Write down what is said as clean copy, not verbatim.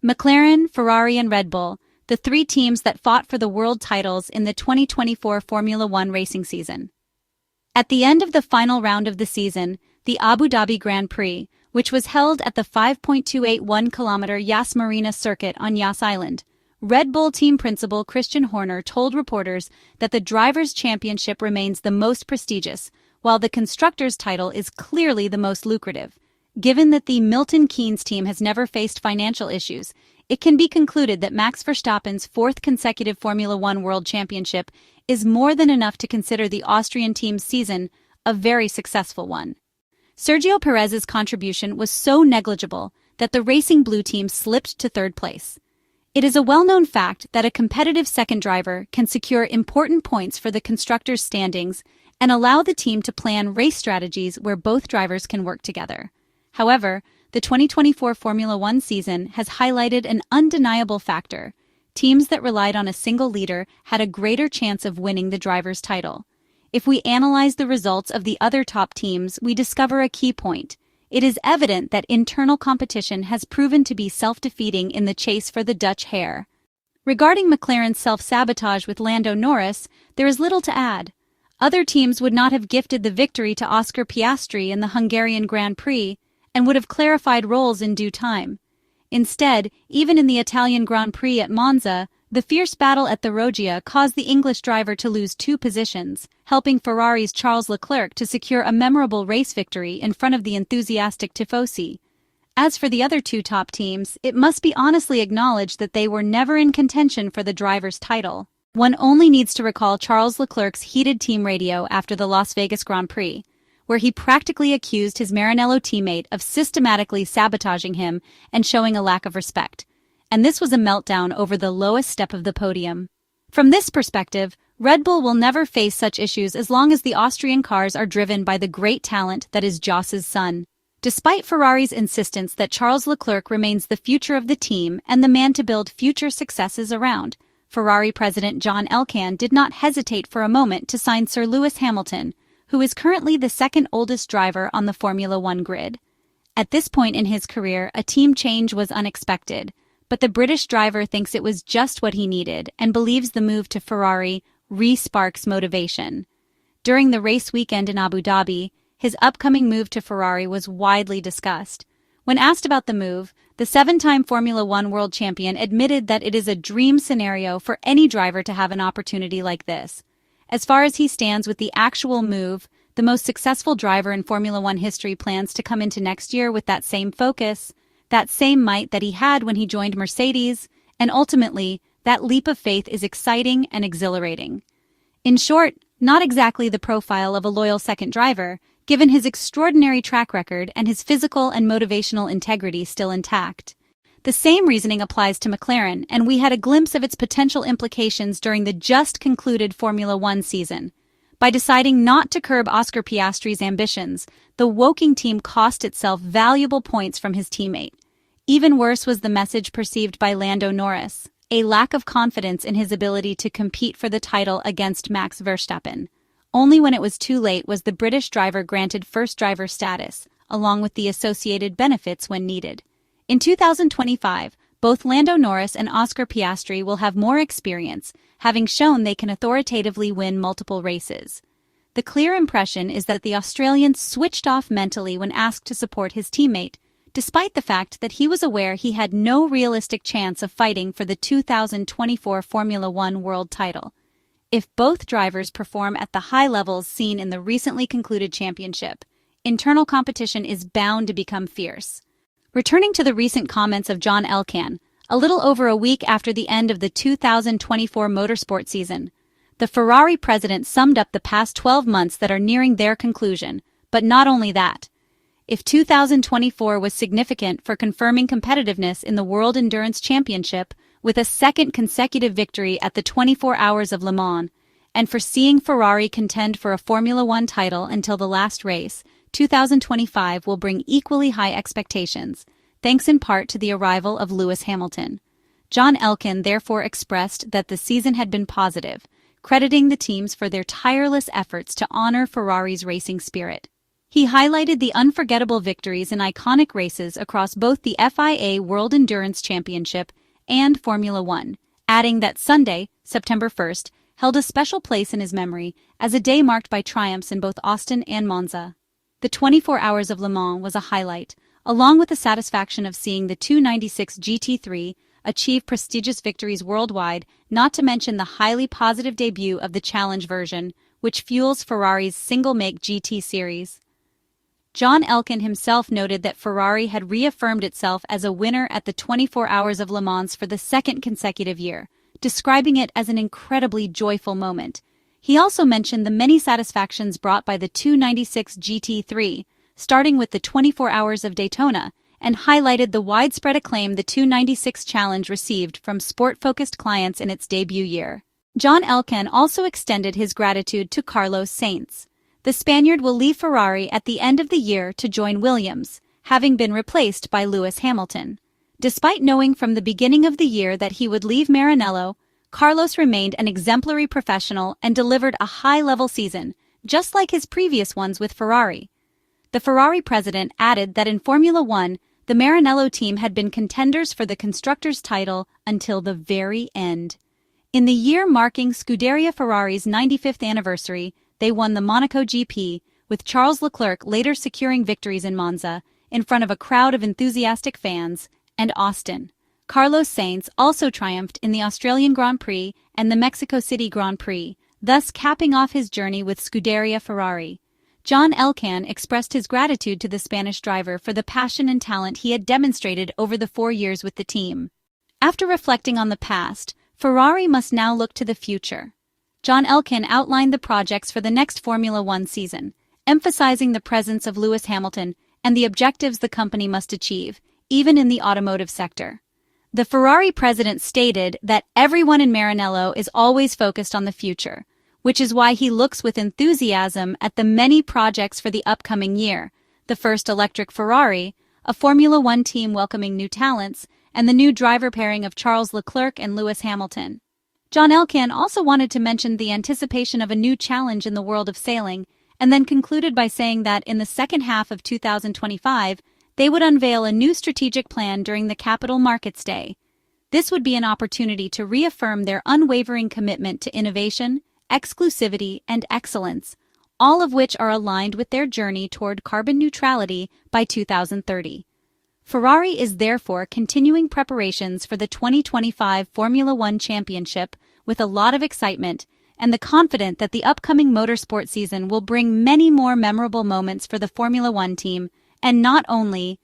McLaren, Ferrari, and Red Bull, the three teams that fought for the world titles in the 2024 Formula One racing season. At the end of the final round of the season, the Abu Dhabi Grand Prix, which was held at the 5.281-kilometer Yas Marina Circuit on Yas Island, Red Bull team principal Christian Horner told reporters that the Drivers' Championship remains the most prestigious, while the Constructors' title is clearly the most lucrative. Given that the Milton Keynes team has never faced financial issues, it can be concluded that Max Verstappen's fourth consecutive Formula One World Championship is more than enough to consider the Austrian team's season a very successful one. Sergio Perez's contribution was so negligible that the Racing Blue team slipped to third place. It is a well-known fact that a competitive second driver can secure important points for the constructors' standings and allow the team to plan race strategies where both drivers can work together. However, the 2024 Formula One season has highlighted an undeniable factor. Teams that relied on a single leader had a greater chance of winning the driver's title. If we analyze the results of the other top teams, we discover a key point. It is evident that internal competition has proven to be self-defeating in the chase for the Dutch hare. Regarding McLaren's self-sabotage with Lando Norris, there is little to add. Other teams would not have gifted the victory to Oscar Piastri in the Hungarian Grand Prix, and would have clarified roles in due time. Instead, even in the Italian Grand Prix at Monza, the fierce battle at the Roggia caused the English driver to lose 2 positions, helping Ferrari's Charles Leclerc to secure a memorable race victory in front of the enthusiastic tifosi. As for the other 2 top teams, it must be honestly acknowledged that they were never in contention for the driver's title. One only needs to recall Charles Leclerc's heated team radio after the Las Vegas Grand Prix, where he practically accused his Maranello teammate of systematically sabotaging him and showing a lack of respect. And this was a meltdown over the lowest step of the podium. From this perspective, Red Bull will never face such issues as long as the Austrian cars are driven by the great talent that is Yas's son. Despite Ferrari's insistence that Charles Leclerc remains the future of the team and the man to build future successes around, Ferrari president John Elkann did not hesitate for a moment to sign Sir Lewis Hamilton, who is currently the second oldest driver on the Formula One grid. At this point in his career, a team change was unexpected, but the British driver thinks it was just what he needed and believes the move to Ferrari re-sparks motivation. During the race weekend in Abu Dhabi, his upcoming move to Ferrari was widely discussed. When asked about the move, the 7-time Formula One world champion admitted that it is a dream scenario for any driver to have an opportunity like this. As far as he stands with the actual move, the most successful driver in Formula One history plans to come into next year with that same focus, that same might that he had when he joined Mercedes, and ultimately, that leap of faith is exciting and exhilarating. In short, not exactly the profile of a loyal second driver, given his extraordinary track record and his physical and motivational integrity still intact. The same reasoning applies to McLaren, and we had a glimpse of its potential implications during the just-concluded Formula One season. By deciding not to curb Oscar Piastri's ambitions, the Woking team cost itself valuable points from his teammate. Even worse was the message perceived by Lando Norris, a lack of confidence in his ability to compete for the title against Max Verstappen. Only when it was too late was the British driver granted first driver status, along with the associated benefits when needed. In 2025, both Lando Norris and Oscar Piastri will have more experience, having shown they can authoritatively win multiple races. The clear impression is that the Australian switched off mentally when asked to support his teammate, despite the fact that he was aware he had no realistic chance of fighting for the 2024 Formula One world title. If both drivers perform at the high levels seen in the recently concluded championship, internal competition is bound to become fierce. Returning to the recent comments of John Elkann, a little over a week after the end of the 2024 motorsport season, the Ferrari president summed up the past 12 months that are nearing their conclusion, but not only that. If 2024 was significant for confirming competitiveness in the World Endurance Championship with a second consecutive victory at the 24 Hours of Le Mans, and for seeing Ferrari contend for a Formula One title until the last race, 2025 will bring equally high expectations, thanks in part to the arrival of Lewis Hamilton. John Elkann therefore expressed that the season had been positive, crediting the teams for their tireless efforts to honor Ferrari's racing spirit. He highlighted the unforgettable victories in iconic races across both the FIA World Endurance Championship and Formula One, adding that Sunday, September 1st, held a special place in his memory as a day marked by triumphs in both Austin and Monza. The 24 Hours of Le Mans was a highlight, along with the satisfaction of seeing the 296 GT3 achieve prestigious victories worldwide, not to mention the highly positive debut of the Challenge version, which fuels Ferrari's single-make GT series. John Elkann himself noted that Ferrari had reaffirmed itself as a winner at the 24 Hours of Le Mans for the second consecutive year, describing it as an incredibly joyful moment. He also mentioned the many satisfactions brought by the 296 GT3, starting with the 24 Hours of Daytona, and highlighted the widespread acclaim the 296 Challenge received from sport-focused clients in its debut year. John Elkann also extended his gratitude to Carlos Sainz. The Spaniard will leave Ferrari at the end of the year to join Williams, having been replaced by Lewis Hamilton. Despite knowing from the beginning of the year that he would leave Maranello, Carlos remained an exemplary professional and delivered a high-level season, just like his previous ones with Ferrari. The Ferrari president added that in Formula One, the Maranello team had been contenders for the constructors' title until the very end. In the year marking Scuderia Ferrari's 95th anniversary, they won the Monaco GP, with Charles Leclerc later securing victories in Monza, in front of a crowd of enthusiastic fans, and Austin. Carlos Sainz also triumphed in the Australian Grand Prix and the Mexico City Grand Prix, thus capping off his journey with Scuderia Ferrari. John Elkann expressed his gratitude to the Spanish driver for the passion and talent he had demonstrated over the 4 years with the team. After reflecting on the past, Ferrari must now look to the future. John Elkann outlined the projects for the next Formula One season, emphasizing the presence of Lewis Hamilton and the objectives the company must achieve, even in the automotive sector. The Ferrari president stated that everyone in Maranello is always focused on the future, which is why he looks with enthusiasm at the many projects for the upcoming year: the first electric Ferrari, a Formula One team welcoming new talents, and the new driver pairing of Charles Leclerc and Lewis Hamilton. John Elkann also wanted to mention the anticipation of a new challenge in the world of sailing, and then concluded by saying that in the second half of 2025, they would unveil a new strategic plan during the Capital Markets Day. This would be an opportunity to reaffirm their unwavering commitment to innovation, exclusivity, and excellence, all of which are aligned with their journey toward carbon neutrality by 2030. Ferrari is therefore continuing preparations for the 2025 Formula One Championship with a lot of excitement and the confident that the upcoming motorsport season will bring many more memorable moments for the Formula One team, and not only